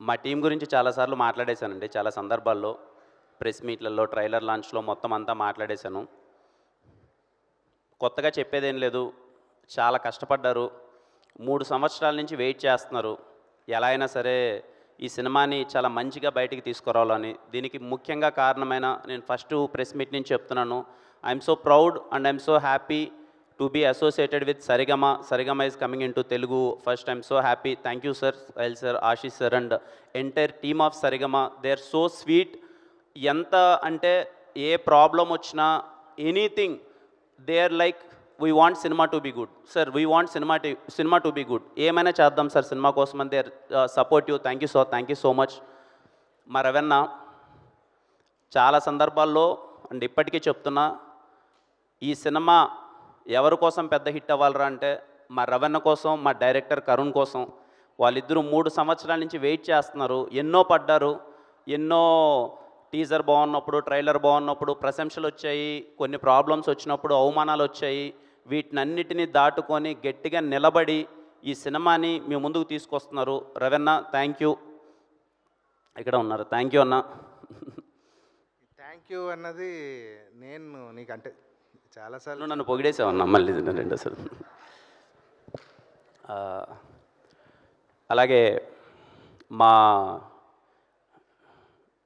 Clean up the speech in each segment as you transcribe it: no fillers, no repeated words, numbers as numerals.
మా టీం గురించి చాలాసార్లు మాట్లాడేశానండి. చాలా సందర్భాల్లో ప్రెస్ మీట్లలో, ట్రైలర్ లాంచ్‌లో మొత్తం అంతా మాట్లాడేశాను. కొత్తగా చెప్పేదేం లేదు. చాలా కష్టపడ్డారు. 3 సంవత్సరాల నుంచి వెయిట్ చేస్తున్నారు. ఎలా అయినా సరే ఈ సినిమాని చాలా మంచిగా బయటికి తీసుకురావాలని. దీనికి ముఖ్యంగా కారణమైన నేను ఫస్టు ప్రెస్ మీట్ నుంచి చెప్తున్నాను. I'm so proud and I'm so happy to be associated with Saregama. Saregama is coming in to Telugu. First I'm so happy. Thank you sir, smile sir, Ashish sir and entire team of Saregama. They are so sweet. ఎంత అంటే ఏ problem వచ్చినా anything they are like we want cinema to be good sir, we want cinema to be good, ఏమైనా చేద్దాం sir cinema కోసం అని they are supportive. Thank you so much. మా రవెన్న చాలా సందర్భాల్లో అండ్ ఇప్పటికీ చెప్తున్నా, ఈ సినిమా ఎవరి కోసం పెద్ద హిట్ అవ్వాలరా అంటే మా రవెన్న కోసం, మా డైరెక్టర్ కరుణ్ కోసం. వాళ్ళిద్దరూ 3 సంవత్సరాల నుంచి వెయిట్ చేస్తున్నారు. ఎన్నో పడ్డారు. ఎన్నో టీజర్ బాగున్నప్పుడు, ట్రైలర్ బాగున్నప్పుడు ప్రశంసలు వచ్చాయి. కొన్ని ప్రాబ్లమ్స్ వచ్చినప్పుడు అవమానాలు వచ్చాయి. వీటినన్నిటినీ దాటుకొని గట్టిగా నిలబడి ఈ సినిమాని మీ ముందుకు తీసుకొస్తున్నారు. Ravanna thank you. ఇక్కడ ఉన్నారు. థ్యాంక్ యూ అన్న. థ్యాంక్ యూ అన్నది నేను నీకంటే చాలాసార్లు నన్ను పొగిడేసావన్నా మళ్ళీ రెండోసారి. అలాగే మా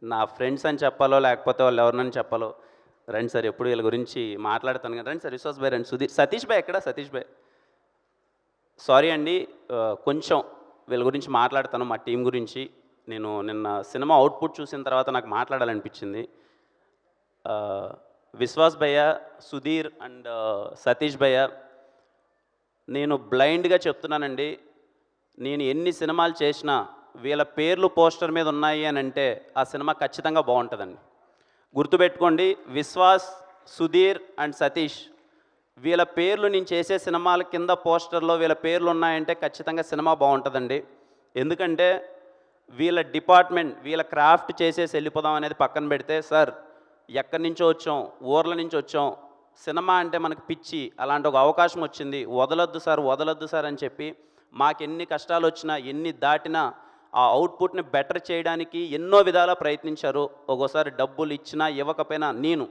నా ఫ్రెండ్స్ అని చెప్పాలో లేకపోతే వాళ్ళు ఎవరినని చెప్పాలో, రండి సార్, ఎప్పుడు వీళ్ళ గురించి మాట్లాడతాను కదా. రండి సార్, విశ్వాస్ భాయ్ రండి, సుధీర్, సతీష్ భాయ్ ఎక్కడ, సతీష్ భాయ్. సారీ అండి, కొంచెం వీళ్ళ గురించి మాట్లాడతాను, మా టీం గురించి. నేను నిన్న సినిమా అవుట్పుట్ చూసిన తర్వాత నాకు మాట్లాడాలనిపించింది. విశ్వాస్ భయ్య, సుధీర్ అండ్ సతీష్ భయ్య, నేను బ్లైండ్గా చెప్తున్నానండి, నేను ఎన్ని సినిమాలు చేసినా వీళ్ళ పేర్లు పోస్టర్ మీద ఉన్నాయి అని అంటే ఆ సినిమా ఖచ్చితంగా బాగుంటుందండి. గుర్తుపెట్టుకోండి, విశ్వాస్, సుధీర్ అండ్ సతీష్, వీళ్ళ పేర్లు నేను చేసే సినిమాల కింద పోస్టర్లో వీళ్ళ పేర్లు ఉన్నాయంటే ఖచ్చితంగా సినిమా బాగుంటుందండి. ఎందుకంటే వీళ్ళ డిపార్ట్మెంట్, వీళ్ళ క్రాఫ్ట్ చేసేసి వెళ్ళిపోదాం అనేది పక్కన పెడితే, సార్ ఎక్కడి నుంచో వచ్చాం, ఊర్ల నుంచి వచ్చాం, సినిమా అంటే మనకు పిచ్చి, అలాంటి ఒక అవకాశం వచ్చింది, వదలొద్దు సార్ అని చెప్పి మాకెన్ని కష్టాలు వచ్చినా, ఎన్ని దాటినా ఆ అవుట్పుట్ని బెటర్ చేయడానికి ఎన్నో విధాలా ప్రయత్నించారు. ఒక్కోసారి డబ్బులు ఇచ్చినా ఇవ్వకపోయినా, నేను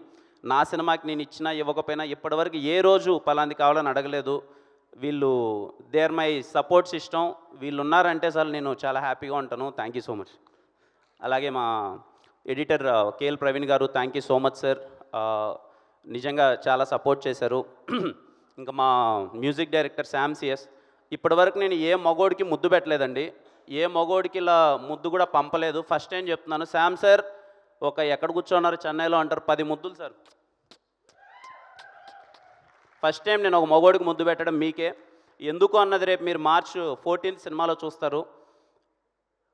నా సినిమాకి నేను ఇచ్చినా ఇవ్వకపోయినా ఇప్పటివరకు ఏ రోజు పలాంది కావాలని అడగలేదు. వీళ్ళు they are my support system. వీళ్ళు ఉన్నారంటే సార్ నేను చాలా హ్యాపీగా ఉంటాను. Thank you so much. అలాగే మా ఎడిటర్ కేఎల్ ప్రవీణ్ గారు, thank you so much sir. నిజంగా చాలా సపోర్ట్ చేశారు. ఇంకా మా మ్యూజిక్ డైరెక్టర్ శామ్ సిఎస్, ఇప్పటివరకు నేను ఏ మగోడికి ముద్దు పెట్టలేదండి, ఏ మగోడికి ఇలా ముద్దు కూడా పంపలేదు. ఫస్ట్ టైం చెప్తున్నాను, శామ్ సార్ ఒక ఎక్కడ కూర్చోన్నారు చెన్నైలో అంటారు, 10 ముద్దులు సార్. ఫస్ట్ టైం నేను ఒక మగోడికి ముద్దు పెట్టడం మీకే. ఎందుకు అన్నది రేపు మీరు March 14 సినిమాలో చూస్తారు.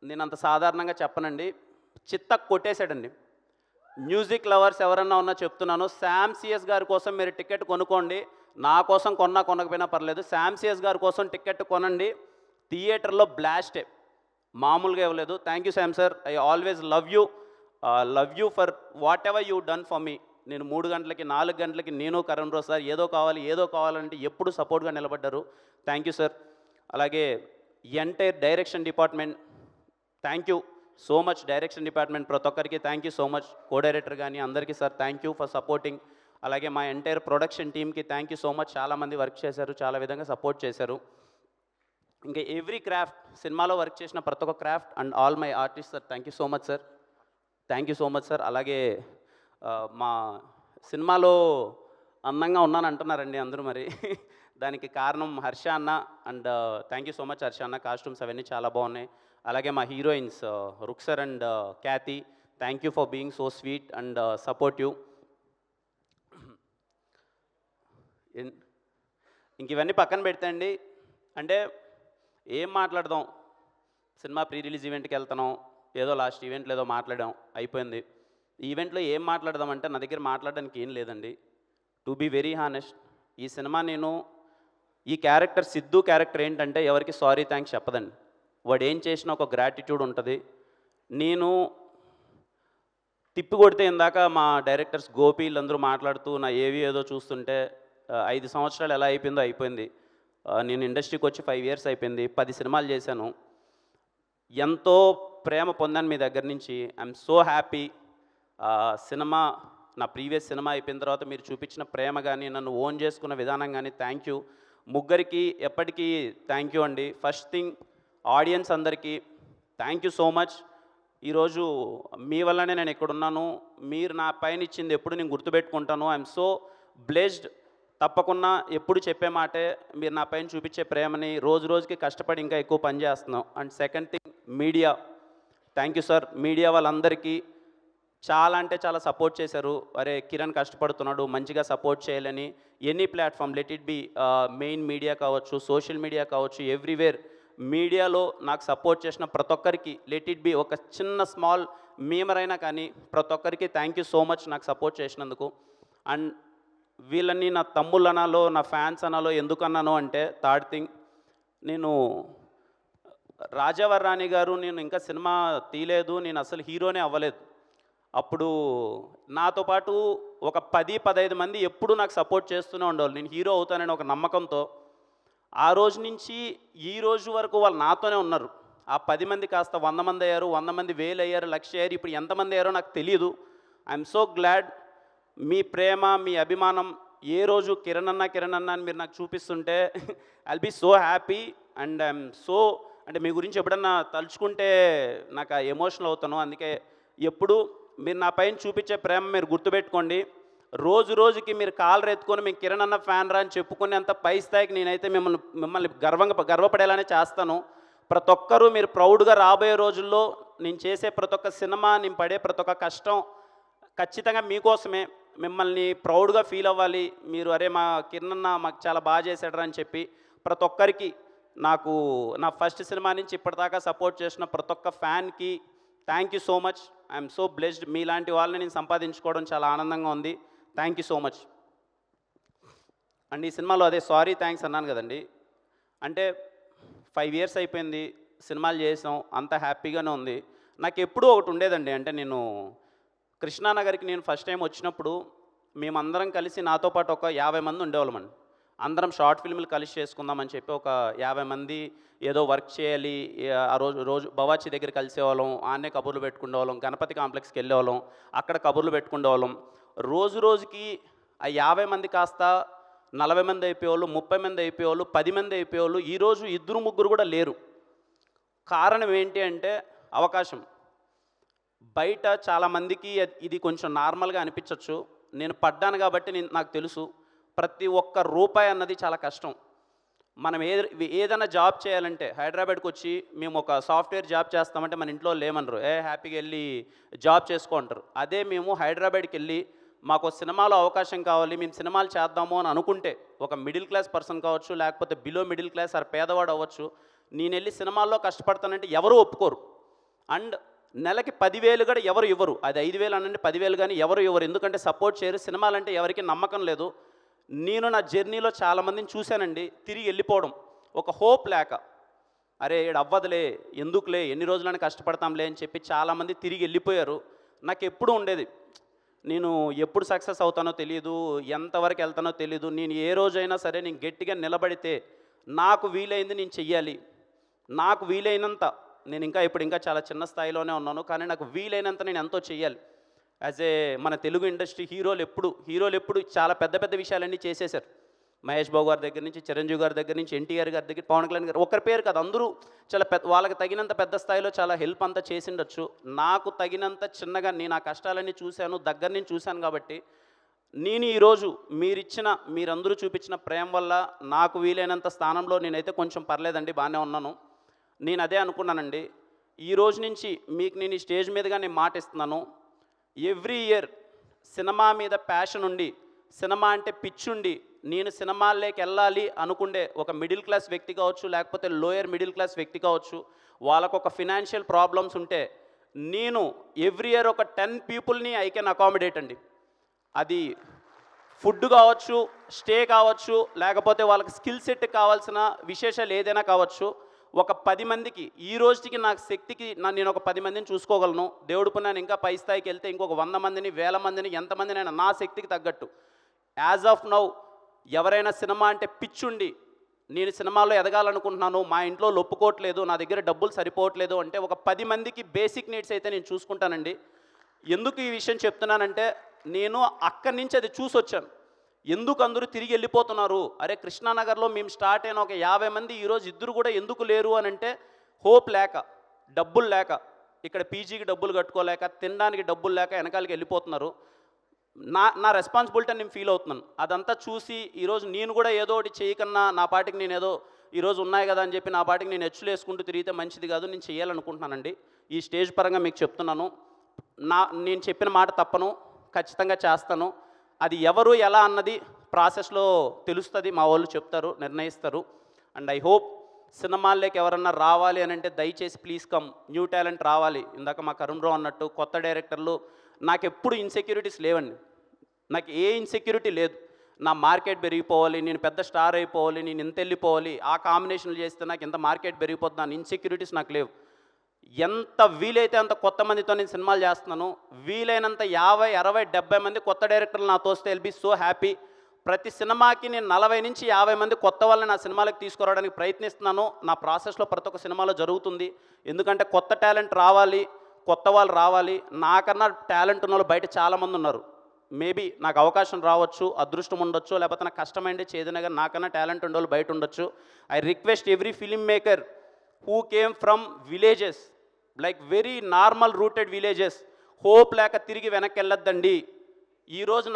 నేను అంత సాధారణంగా చెప్పనండి, చిత్త కొట్టేశాడండి. మ్యూజిక్ లవర్స్ ఎవరన్నా ఉన్నా చెప్తున్నాను, శామ్ సిఎస్ గారి కోసం మీరు టికెట్ కొనుక్కోండి. నా కోసం కొనకపోయినా పర్లేదు, శామ్ సిఎస్ గారి కోసం టికెట్ కొనండి. థియేటర్లో బ్లాస్టే, మామూలుగా ఇవ్వలేదు. Thank you Sam sir, I always love you for what ever you done for me. నేను 3 గంటలకి 4 గంటలకి నేను కరణ్ రావు సార్ ఏదో కావాలంటే ఎప్పుడు సపోర్ట్గా నిలబడ్డారు. Thank you sir. అలాగే entire direction department, thank you so much. Direction department ప్రతి ఒక్కరికి thank you so much. Co director కానీ అందరికీ sir thank you for supporting. అలాగే మా ఎంటైర్ ప్రొడక్షన్ టీమ్కి థ్యాంక్ యూ సో మచ్. చాలామంది వర్క్ చేశారు, చాలా విధంగా సపోర్ట్ చేశారు. ఇంకా ఎవ్రీ క్రాఫ్ట్, సినిమాలో వర్క్ చేసిన ప్రతి ఒక్క craft and all my artist sir, thank you so much sir. Thank you so much sir. అలాగే మా సినిమాలో అందంగా ఉన్నాను అంటున్నారండి అందరూ, మరి దానికి కారణం హర్ష అన్న and thank you so much Harsha అన్న. కాస్ట్యూమ్స్ అవన్నీ చాలా బాగున్నాయి. అలాగే మా heroines Ruksar and Cathy, thank you for being so sweet and supportive. ఇంక ఇవన్నీ పక్కన పెడితే అండి, అంటే ఏం మాట్లాడదాం, సినిమా ప్రీ రిలీజ్ ఈవెంట్కి వెళ్తున్నాం, ఏదో లాస్ట్ ఈవెంట్లో ఏదో మాట్లాడాం, అయిపోయింది. ఈ ఈవెంట్లో ఏం మాట్లాడదామంటే నా దగ్గర మాట్లాడడానికి ఏం లేదండి. టు బీ వెరీ హానెస్ట్, ఈ సినిమా నేను ఈ క్యారెక్టర్ సిద్ధు క్యారెక్టర్ ఏంటంటే ఎవరికి సారీ థ్యాంక్స్ చెప్పదండి. వాడు ఏం చేసినా ఒక గ్రాటిట్యూడ్ ఉంటుంది. నేను తిప్పి కొడితే ఇందాక మా డైరెక్టర్స్ గోపి వీళ్ళందరూ మాట్లాడుతూ నా ఏదో చూస్తుంటే 5 సంవత్సరాలు ఎలా అయిపోయిందో అయిపోయింది. నేను ఇండస్ట్రీకి వచ్చి 5 years అయిపోయింది. 10 సినిమాలు చేశాను. ఎంతో ప్రేమ పొందాను మీ దగ్గర నుంచి. I'm so happy. సినిమా నా ప్రీవియస్ సినిమా అయిపోయిన తర్వాత మీరు చూపించిన ప్రేమ కానీ, నన్ను ఓన్ చేసుకున్న విధానం కానీ థ్యాంక్ యూ. ముగ్గురికి ఎప్పటికీ థ్యాంక్ యూ అండి. ఫస్ట్ థింగ్ ఆడియన్స్ అందరికీ థ్యాంక్ యూ సో మచ్. ఈరోజు మీ వల్లనే నేను ఇక్కడున్నాను. మీరు నా పైన ఇచ్చింది ఎప్పుడు నేను గుర్తుపెట్టుకుంటాను. I'm so blessed. తప్పకుండా ఎప్పుడు చెప్పే మాటే, మీరు నా పైన చూపించే ప్రేమని రోజు రోజుకి కష్టపడి ఇంకా ఎక్కువ పని చేస్తున్నాం. And second thing media, thank you sir. Media వాళ్ళందరికీ చాలా అంటే చాలా సపోర్ట్ చేశారు. అరే కిరణ్ కష్టపడుతున్నాడు, మంచిగా సపోర్ట్ చేయాలని. Any platform, let it be main media కావచ్చు, సోషల్ మీడియా కావచ్చు, ఎవ్రీవేర్ మీడియాలో నాకు సపోర్ట్ చేసిన ప్రతి ఒక్కరికి, లెట్ ఇట్ బి ఒక చిన్న స్మాల్ మీమర్ అయినా కానీ ప్రతి ఒక్కరికి థ్యాంక్ యూ సో మచ్ నాకు సపోర్ట్ చేసినందుకు. అండ్ వీళ్ళని నా తమ్ముళ్ళు అనాలో, నా ఫ్యాన్స్ అనాలో ఎందుకు అన్నాను అంటే, థర్డ్ థింగ్, నేను రాజావారి రాణి గారు, నేను ఇంకా సినిమా తీయలేదు, నేను అసలు హీరోనే అవ్వలేదు. అప్పుడు నాతో పాటు ఒక 10-15 మంది ఎప్పుడు నాకు సపోర్ట్ చేస్తూనే ఉండేవాళ్ళు, నేను హీరో అవుతానని ఒక నమ్మకంతో. ఆ రోజు నుంచి ఈ రోజు వరకు వాళ్ళు నాతోనే ఉన్నారు. ఆ 10 మంది కాస్త 100 మంది అయ్యారు, 100 మంది 1000 అయ్యారు, 1,00,000 అయ్యారు. ఇప్పుడు ఎంతమంది అయ్యారో నాకు తెలియదు. I'm so glad. మీ ప్రేమ, మీ అభిమానం ఏ రోజు కిరణ్ అన్న అని మీరు నాకు చూపిస్తుంటే I'll be so happy. And I'm so, అంటే మీ గురించి ఎప్పుడన్నా తలుచుకుంటే నాకు ఎమోషనల్ అవుతాను. అందుకే ఎప్పుడు మీరు నా పైన చూపించే ప్రేమ మీరు గుర్తుపెట్టుకోండి. రోజు రోజుకి మీరు కాలర్ ఎత్తుకొని మేము కిరణ్ అన్న ఫ్యాన్ రా అని చెప్పుకునేంత పై స్థాయికి నేనైతే మిమ్మల్ని గర్వపడేలానే చేస్తాను. ప్రతి ఒక్కరూ మీరు ప్రౌడ్గా రాబోయే రోజుల్లో నేను చేసే ప్రతి ఒక్క సినిమా, నేను పడే ప్రతి ఒక్క కష్టం ఖచ్చితంగా మీకోసమే. మిమ్మల్ని ప్రౌడ్గా ఫీల్ అవ్వాలి మీరు. అరే మా కిరణ్ అన్న మాకు చాలా బాగా చేశాడరా అని చెప్పి ప్రతి ఒక్కరికి, నాకు నా ఫస్ట్ సినిమా నుంచి ఇప్పటిదాకా సపోర్ట్ చేసిన ప్రతి ఒక్క ఫ్యాన్కి thank you so much. I'm so blessed. మీలాంటి వాళ్ళని నేను సంపాదించుకోవడం చాలా ఆనందంగా ఉంది. Thank you so much. And ఈ సినిమాలో అదే సారీ థ్యాంక్స్ అన్నాను కదండి, అంటే 5 years అయిపోయింది, సినిమాలు చేసాం, అంత హ్యాపీగానే ఉంది. నాకు ఎప్పుడూ ఒకటి ఉండేదండి, అంటే నేను కృష్ణానగర్కి నేను ఫస్ట్ టైం వచ్చినప్పుడు మేమందరం కలిసి, నాతో పాటు ఒక 50 మంది ఉండేవాళ్ళమండి. అందరం షార్ట్ ఫిల్మ్లు కలిసి చేసుకుందామని చెప్పి ఒక 50 మంది ఏదో వర్క్ చేయాలి. ఆ రోజు బవాచి దగ్గర కలిసేవాళ్ళం, ఆన్నే కబుర్లు పెట్టుకునేవాళ్ళం, గణపతి కాంప్లెక్స్కి వెళ్ళేవాళ్ళం, అక్కడ కబుర్లు పెట్టుకునేవాళ్ళం. రోజు రోజుకి ఆ 50 మంది కాస్త 40 మంది అయిపోయేవాళ్ళు, 30 మంది అయిపోయేవాళ్ళు, 10 మంది అయిపోయేవాళ్ళు. ఈరోజు 2-3 కూడా లేరు. కారణం ఏంటి అంటే అవకాశం. బయట చాలామందికి ఇది కొంచెం నార్మల్గా అనిపించవచ్చు, నేను పడ్డాను కాబట్టి నాకు తెలుసు. ప్రతి ఒక్క రూపాయి అన్నది చాలా కష్టం. మనం ఏదైనా జాబ్ చేయాలంటే హైదరాబాద్కి వచ్చి మేము ఒక సాఫ్ట్వేర్ జాబ్ చేస్తామంటే మన ఇంట్లో లేమనరు, హ్యాపీగా వెళ్ళి జాబ్ చేసుకుంటారు. అదే మేము హైదరాబాద్కి వెళ్ళి మాకు సినిమాలో అవకాశం కావాలి, మేము సినిమాలు చేద్దాము అని అనుకుంటే, ఒక మిడిల్ క్లాస్ పర్సన్ కావచ్చు, లేకపోతే బిలో మిడిల్ క్లాస్ ఆర్ పేదవాడు అవ్వచ్చు, నేను వెళ్ళి సినిమాల్లో కష్టపడతానంటే ఎవరు ఒప్పుకోరు. అండ్ నెలకి 10,000 కూడా ఎవరు ఇవ్వరు. అది 5,000 అనండి, 10,000 కానీ ఎవరు ఇవ్వరు. ఎందుకంటే సపోర్ట్ చేయరు. సినిమాలంటే ఎవరికి నమ్మకం లేదు. నేను నా జర్నీలో చాలామందిని చూశానండి, తిరిగి వెళ్ళిపోవడం, ఒక హోప్ లేక, అరే ఈడు అవ్వదులే, ఎందుకులే, ఎన్ని రోజులని కష్టపడతాంలే అని చెప్పి చాలామంది తిరిగి వెళ్ళిపోయారు. నాకు ఎప్పుడు ఉండేది, నేను ఎప్పుడు సక్సెస్ అవుతానో తెలియదు, ఎంతవరకు వెళ్తానో తెలియదు. నేను ఏ రోజైనా సరే నేను గట్టిగా నిలబడితే నాకు వీలైంది నేను చెయ్యాలి. నాకు వీలైనంత, నేను ఇంకా చాలా చిన్న స్థాయిలోనే ఉన్నాను, కానీ నాకు వీలైనంత నేను ఎంతో చెయ్యాలి. యాజ్ ఏ మన తెలుగు ఇండస్ట్రీ హీరోలు ఎప్పుడు చాలా పెద్ద పెద్ద విషయాలన్నీ చేసేశారు. మహేష్ బాబు గారి దగ్గర నుంచి, చిరంజీవి గారి దగ్గర నుంచి, ఎన్టీఆర్ గారి దగ్గర, పవన్ కళ్యాణ్ గారు, ఒకరి పేరు కాదు, అందరూ చాలా వాళ్ళకి తగినంత పెద్ద స్థాయిలో చాలా హెల్ప్ అంతా చేసిండొచ్చు. నాకు తగినంత చిన్నగా నేను ఆ కష్టాలన్నీ చూశాను, దగ్గర నుంచి చూశాను. కాబట్టి నేను ఈరోజు మీరందరూ చూపించిన ప్రేమ వల్ల నాకు వీలైనంత స్థానంలో నేనైతే కొంచెం పర్లేదండి, బాగానే ఉన్నాను. నేను అదే అనుకున్నానండి. ఈ రోజు నుంచి మీకు నేను ఈ స్టేజ్ మీదుగా నేను మాట ఇస్తున్నాను. ఎవ్రీ ఇయర్ సినిమా మీద ప్యాషన్ ఉండి, సినిమా అంటే పిచ్చుండి, నేను సినిమాల్లోకి వెళ్ళాలి అనుకుండే ఒక మిడిల్ క్లాస్ వ్యక్తి కావచ్చు, లేకపోతే లోయర్ మిడిల్ క్లాస్ వ్యక్తి కావచ్చు, వాళ్ళకు ఒక ఫినాన్షియల్ ప్రాబ్లమ్స్ ఉంటే, నేను ఎవ్రీ ఇయర్ ఒక 10 పీపుల్ని ఐ కెన్ అకామిడేట్ అండి. అది ఫుడ్ కావచ్చు, స్టే కావచ్చు, లేకపోతే వాళ్ళకి స్కిల్ సెట్ కావాల్సిన విశేషాలు ఏదైనా కావచ్చు. ఒక 10 మందికి ఈ రోజుకి నాకు శక్తికి నేను ఒక 10 మందిని చూసుకోగలను. దేవుడు పుణ్యాన్ని ఇంకా పై స్థాయికి వెళ్తే ఇంకొక 100 మందిని, 1000 మందిని, ఎంతమందినైనా నా శక్తికి తగ్గట్టు. యాజ్ ఆఫ్ నౌ ఎవరైనా సినిమా అంటే పిచ్చుండి నేను సినిమాలో ఎదగాలనుకుంటున్నాను, మా ఇంట్లో ఒప్పుకోవట్లేదు, నా దగ్గర డబ్బులు సరిపోవట్లేదు అంటే ఒక 10 మందికి బేసిక్ నీడ్స్ అయితే నేను చూసుకుంటానండి. ఎందుకు ఈ విషయం చెప్తున్నానంటే నేను అక్కడి నుంచి అది చూసొచ్చాను. ఎందుకు అందరూ తిరిగి వెళ్ళిపోతున్నారు? అరే కృష్ణానగర్లో మేము స్టార్ట్ అయిన ఒక 50 మంది ఈరోజు ఇద్దరు కూడా ఎందుకు లేరు అని అంటే హోప్ లేక, డబ్బులు లేక, ఇక్కడ పీజీకి డబ్బులు కట్టుకోలేక, తినడానికి డబ్బులు లేక వెనకాలకి వెళ్ళిపోతున్నారు. నా రెస్పాన్సిబిలిటీ అని నేను ఫీల్ అవుతున్నాను. అదంతా చూసి ఈరోజు నేను కూడా ఏదో ఒకటి చేయకన్నా నా పాటికి నేను ఏదో ఈరోజు ఉన్నాయి కదా అని చెప్పి నా పాటికి నేను హెచ్చులు వేసుకుంటూ తిరిగితే మంచిది కాదు. నేను చేయాలనుకుంటున్నానండి. ఈ స్టేజ్ పరంగా మీకు చెప్తున్నాను, నేను చెప్పిన మాట తప్పను, ఖచ్చితంగా చేస్తాను. అది ఎవరు ఎలా అన్నది ప్రాసెస్లో తెలుస్తుంది, మా వాళ్ళు చెప్తారు, నిర్ణయిస్తారు. అండ్ ఐ హోప్ సినిమాల్లోకి ఎవరన్నా రావాలి అని అంటే దయచేసి ప్లీజ్ కమ్, న్యూ టాలెంట్ రావాలి. ఇందాక మా కరుణ్ రావు అన్నట్టు కొత్త డైరెక్టర్లు, నాకు ఎప్పుడు ఇన్సెక్యూరిటీస్ లేవండి. నాకు ఏ ఇన్సెక్యూరిటీ లేదు. నా మార్కెట్ పెరిగిపోవాలి, నేను పెద్ద స్టార్ అయిపోవాలి, నేను ఇంత వెళ్ళిపోవాలి, ఆ కాంబినేషన్లు చేస్తే నాకు ఇంత మార్కెట్ పెరిగిపోతుంది, నా ఇన్సెక్యూరిటీస్ నాకు లేవు. ఎంత వీలైతే అంత కొత్త మందితో నేను సినిమాలు చేస్తున్నాను. వీలైనంత 50, 60, 70 మంది కొత్త డైరెక్టర్లు నాతో వస్తే విల్ బీ సో హ్యాపీ. ప్రతి సినిమాకి నేను 40 నుంచి 50 మంది కొత్త వాళ్ళని నా సినిమాలకు తీసుకురావడానికి ప్రయత్నిస్తున్నాను. నా ప్రాసెస్లో ప్రతి ఒక్క సినిమాలో జరుగుతుంది. ఎందుకంటే కొత్త టాలెంట్ రావాలి, కొత్త వాళ్ళు రావాలి. నాకన్నా టాలెంట్ ఉన్న వాళ్ళు బయట చాలామంది ఉన్నారు. మేబీ నాకు అవకాశం రావచ్చు, అదృష్టం ఉండొచ్చు, లేకపోతే నాకు కష్టమైంది చేదైనా కానీ నాకన్నా టాలెంట్ ఉండే వాళ్ళు బయట ఉండొచ్చు. I request every film maker who came from villages, like very normal rooted villages, hope లేక తిరిగి వెనక్కి వెళ్ళొద్దండి. ఈరోజు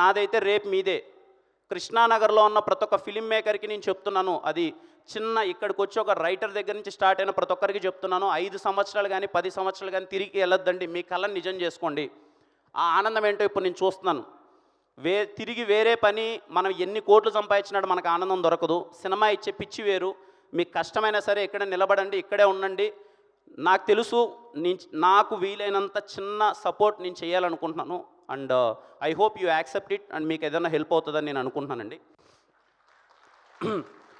నాదైతే రేపు మీదే. కృష్ణానగర్లో ఉన్న ప్రతి ఒక్క ఫిలిం మేకర్కి నేను చెప్తున్నాను, అది చిన్న ఇక్కడికి వచ్చి ఒక రైటర్ దగ్గర నుంచి స్టార్ట్ అయిన ప్రతి ఒక్కరికి చెప్తున్నాను, 5 సంవత్సరాలు కానీ 10 సంవత్సరాలు కానీ తిరిగి వెళ్ళొద్దండి. మీ కళను నిజం చేసుకోండి. ఆ ఆనందం ఏంటో ఇప్పుడు నేను చూస్తున్నాను. తిరిగి వేరే పని మనం ఎన్ని కోట్లు సంపాదించినాడు మనకు ఆనందం దొరకదు. సినిమా ఇచ్చే పిచ్చి వేరు. మీకు కష్టమైనా సరే ఇక్కడ నిలబడండి, ఇక్కడే ఉండండి. నాకు తెలుసు, నాకు వీలైనంత చిన్న సపోర్ట్ నేను చేయాలనుకుంటున్నాను. And I hope you accept it. And మీకు ఏదైనా హెల్ప్ అవుతుందని నేను అనుకుంటున్నానండి.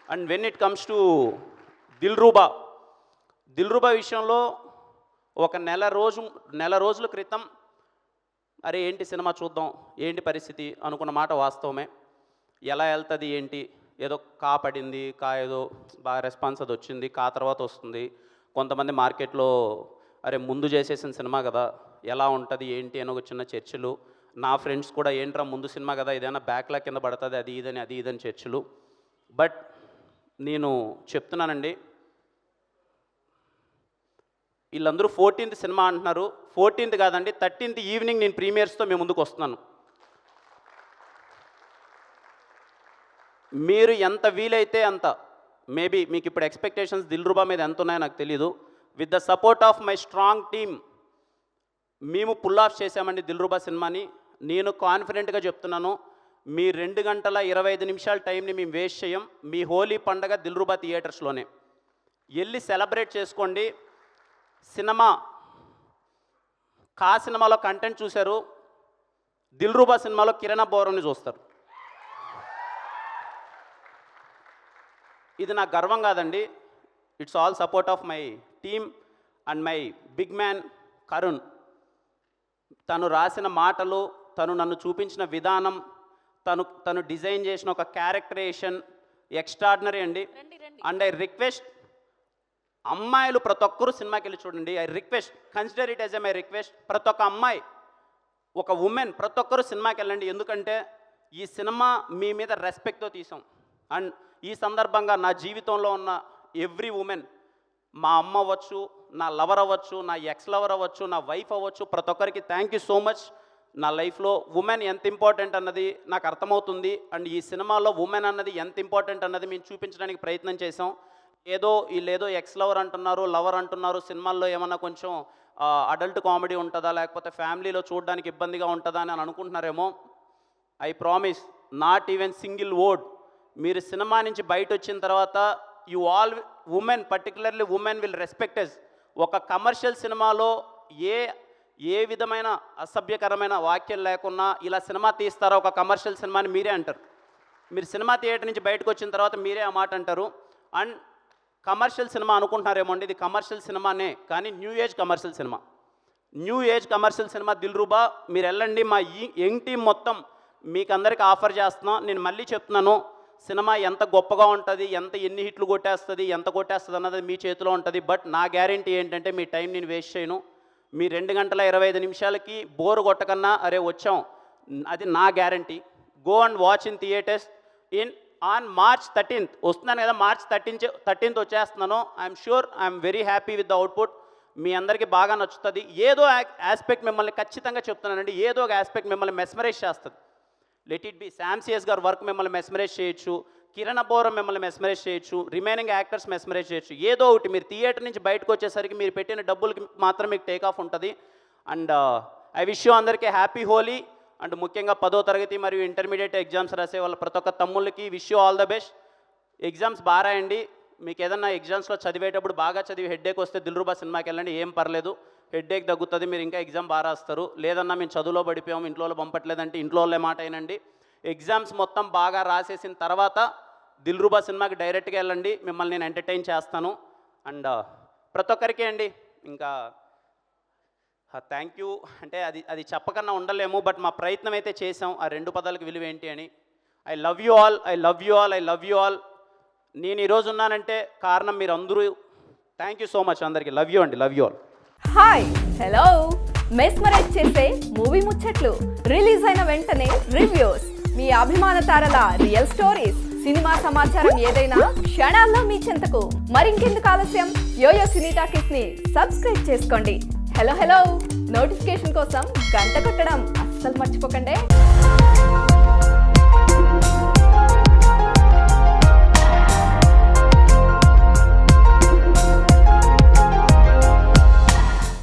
And when it comes to Dilruba విషయంలో ఒక నెల రోజుల క్రితం అరే ఏంటి సినిమా చూద్దాం, ఏంటి పరిస్థితి అనుకున్న మాట వాస్తవమే. ఎలా వెళ్తుంది ఏంటి, ఏదో పడింది, ఏదో బాగా రెస్పాన్స్ అది వచ్చింది, తర్వాత వస్తుంది. కొంతమంది మార్కెట్లో అరే ముందు చేసేసిన సినిమా కదా, ఎలా ఉంటుంది ఏంటి అని ఒక చిన్న చర్చలు. నా ఫ్రెండ్స్ కూడా ఏంట్రా ముందు సినిమా కదా, ఏదైనా బ్యాక్లా కింద పడుతుంది, అది ఇదని చర్చలు. బట్ నేను చెప్తున్నానండి, వీళ్ళందరూ 14th సినిమా అంటున్నారు. 14th కాదండి, 13th ఈవినింగ్ నేను ప్రీమియర్స్తో మేము ముందుకు వస్తున్నాను. మీరు ఎంత వీలైతే అంత, మేబీ మీకు ఇప్పుడు ఎక్స్పెక్టేషన్స్ దిల్రూబా మీద ఎంత ఉన్నాయో నాకు తెలీదు. With the support of my strong team మేము పుల్ ఆఫ్ చేసామండి దిల్రూబా సినిమాని. నేను కాన్ఫిడెంట్గా చెప్తున్నాను, మీ 2 గంటల 25 నిమిషాల టైంని మేము వేస్ట్ చేయం. మీ హోలీ పండగ దిల్రూబా థియేటర్స్లోనే వెళ్ళి సెలబ్రేట్ చేసుకోండి. సినిమా సినిమాలో కంటెంట్ చూశారు, దిల్రూబా సినిమాలో కిరణ్ బోరాని చూస్తారు. ఇది నాకు గర్వం కాదండి, it's all support of my team and my big man Karun. తను రాసిన మాటలు, తను నన్ను చూపించిన విధానం, తను డిజైన్ చేసిన ఒక క్యారెక్టరేషన్ ఎక్స్ట్రాడినరీ అండి. అండ్ ఐ రిక్వెస్ట్ అమ్మాయిలు ప్రతి ఒక్కరూ సినిమాకి వెళ్ళి చూడండి. I request, consider it as my request. ప్రతి ఒక్క అమ్మాయి, ఒక ఉమెన్, ప్రతి ఒక్కరూ సినిమాకి వెళ్ళండి. ఎందుకంటే ఈ సినిమా మీ మీద రెస్పెక్ట్తో తీసాం. అండ్ ఈ సందర్భంగా నా జీవితంలో ఉన్న ఎవ్రీ ఉమెన్, మా అమ్మ అవ్వచ్చు, నా లవర్ అవ్వచ్చు, నా ఎక్స్ లవర్ అవ్వచ్చు, నా వైఫ్ అవ్వచ్చు, ప్రతి ఒక్కరికి థ్యాంక్ యూ సో మచ్. నా లైఫ్లో ఉమెన్ ఎంత ఇంపార్టెంట్ అన్నది నాకు అర్థమవుతుంది. అండ్ ఈ సినిమాలో ఉమెన్ అన్నది ఎంత ఇంపార్టెంట్ అన్నది మేము చూపించడానికి ప్రయత్నం చేసాం. వీళ్ళేదో ఎక్స్ లవర్ అంటున్నారు, లవర్ అంటున్నారు, సినిమాల్లో ఏమన్నా కొంచెం అడల్ట్ కామెడీ ఉంటుందా, లేకపోతే ఫ్యామిలీలో చూడడానికి ఇబ్బందిగా ఉంటుందా అని అనుకుంటున్నారేమో. I promise, not even single word. మీరు సినిమా నుంచి బయట వచ్చిన తర్వాత you all women, particularly women will respect us. ఒక కమర్షియల్ సినిమాలో ఏ విధమైన అసభ్యకరమైన వాక్యం లేకున్నా ఇలా సినిమా తీస్తారా ఒక కమర్షియల్ సినిమాని మీరే అంటారు. మీరు సినిమా థియేటర్ నుంచి బయటకు వచ్చిన తర్వాత మీరే ఆ మాట అంటారు. అండ్ కమర్షియల్ సినిమా అనుకుంటున్నారేమో అండి, ఇది కమర్షియల్ సినిమానే, కానీ new age commercial cinema Dilruba. మీరు వెళ్ళండి, మా యంగ్ టీం మొత్తం మీకు అందరికీ ఆఫర్ చేస్తున్నాం. నేను మళ్ళీ చెప్తున్నాను, సినిమా ఎంత గొప్పగా ఉంటుంది, ఎన్ని హిట్లు కొట్టేస్తుంది, ఎంత కొట్టేస్తుంది అన్నది మీ చేతిలో ఉంటుంది. బట్ నా గ్యారంటీ ఏంటంటే మీ టైం నేను వేస్ట్ చేయను. మీ 2 గంటల 25 నిమిషాలకి బోర్ కొట్టకన్నా అరే వచ్చాం, అది నా guarantee. Go and watch in theatres on March 13th వస్తున్నాను కదా, March 13th వచ్చేస్తున్నాను. I'm sure, I'm very happy with the output. మీ అందరికీ బాగా నచ్చుతుంది. ఏదో ఆస్పెక్ట్ మిమ్మల్ని ఖచ్చితంగా చెప్తున్నానండి, ఏదో ఒక ఆస్పెక్ట్ మిమ్మల్ని మెస్మరైజ్ చేస్తుంది. Let it be Sam CS గారి వర్క్ మిమ్మల్ని మెస్మరైజ్ చేయొచ్చు, కిరణ్ అబోరం మిమ్మల్ని మెస్మరైజ్ చేయొచ్చు, రిమైనింగ్ యాక్టర్స్ మెస్మరైజ్ చేయొచ్చు. ఏదో ఒకటి మీరు థియేటర్ నుంచి బయటకు వచ్చేసరికి మీరు పెట్టిన డబ్బులకి మాత్రం మీకు టేక్ ఆఫ్ ఉంటుంది. అండ్ ఐ విష్ యూ అందరికీ హ్యాపీ హోలీ. అండ్ ముఖ్యంగా 10వ తరగతి మరియు ఇంటర్మీడియట్ ఎగ్జామ్స్ రాసే వాళ్ళ ప్రతి ఒక్క తమ్ముళ్ళకి wish you all the best. Exams బాగా రాయండి. మీకు ఏదన్నా ఎగ్జామ్స్లో చదివేటప్పుడు బాగా చదివి హెడ్ఏక్ వస్తే దిల్రుబా సినిమాకి వెళ్ళండి, ఏం పర్లేదు, హెడ్ఏక్ తగ్గుతుంది, మీరు ఇంకా ఎగ్జామ్ బాగా రాస్తారు. లేదన్నా మేము చదువులో పడిపోయాము, ఇంట్లో పంపట్లేదంటే ఇంట్లో వాళ్ళే మాట అయినండి. ఎగ్జామ్స్ మొత్తం బాగా రాసేసిన తర్వాత దిల్రుబా సినిమాకి డైరెక్ట్గా వెళ్ళండి, మిమ్మల్ని నేను ఎంటర్టైన్ చేస్తాను. అండ్ ప్రతి ఒక్కరికి అండి ఇంకా థ్యాంక్ యూ అంటే అది చెప్పకన్నా ఉండలేము. బట్ మా ప్రయత్నం అయితే చేసాం ఆ 2 పదాలకు విలువ ఏంటి అని. I love you all, I love you all, I love you all. నేను ఈరోజు ఉన్నానంటే కారణం మీరు అందరూ. థ్యాంక్ యూ సో మచ్ అందరికీ. లవ్ యూ అండి, love you all. Hi hello, mesmerize చేసే మూవీ ముచ్చట్లు, రిలీజ్ అయిన వెంటనే రివ్యూస్, మీ అభిమాన తారల రియల్ స్టోరీస్, సినిమా సమాచారం ఏదైనా క్షణాల్లో మీ చెంతకు. మరింకెందుకు ఆలస్యం, యోయో సినీ టాకీస్ ని సబ్స్క్రైబ్ చేసుకోండి. హలో హలో నోటిఫికేషన్ కోసం గంట కొట్టడం అస్సలు మర్చిపోకండి.